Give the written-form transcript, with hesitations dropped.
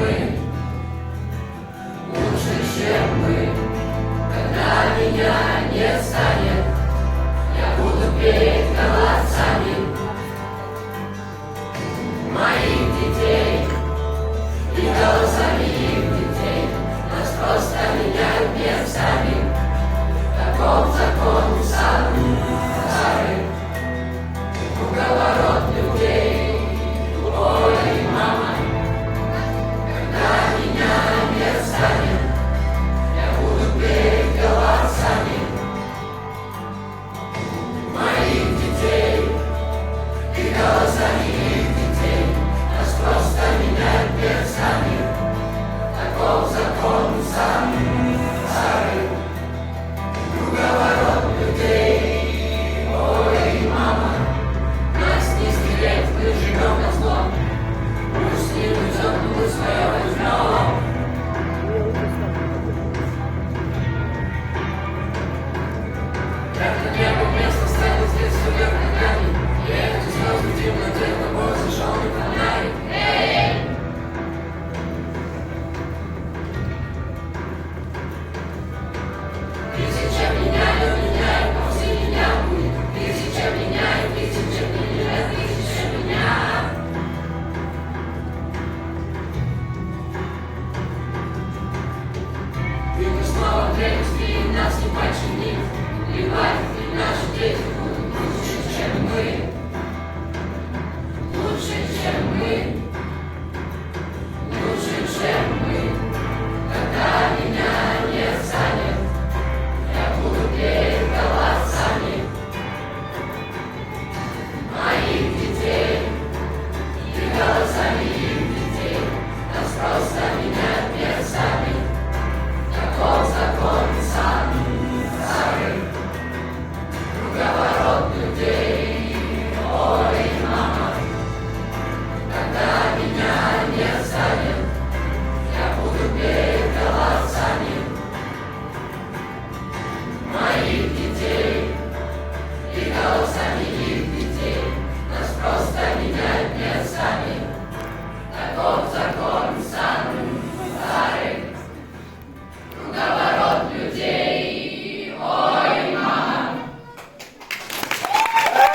мы, лучше, чем мы. Когда меня не станет, я буду петь голосами моих детей и голосами их детей. Нас просто меняют местами. Таков закон самый старый круговорот людей. Ой, мама, когда меня не станет, я буду петь голосами моих детей и голосами их детей. Нас просто меняют местами. Таков закон самый старый круговорот людей. Ой, мама, нас не стереть, мы живем на зло. Пусть не уйдет, мы свое возьмем. Это небо место стоит здесь все вверх ногами. И эти звезды в темноте тобой зажженный фонарик. Эй! Тысяча меняют, меняют, после меня будет. Тысяча меняют, тысяча меняют, тысяча меняют. И мы снова древности, и нас не починит. Плевать, и наши дети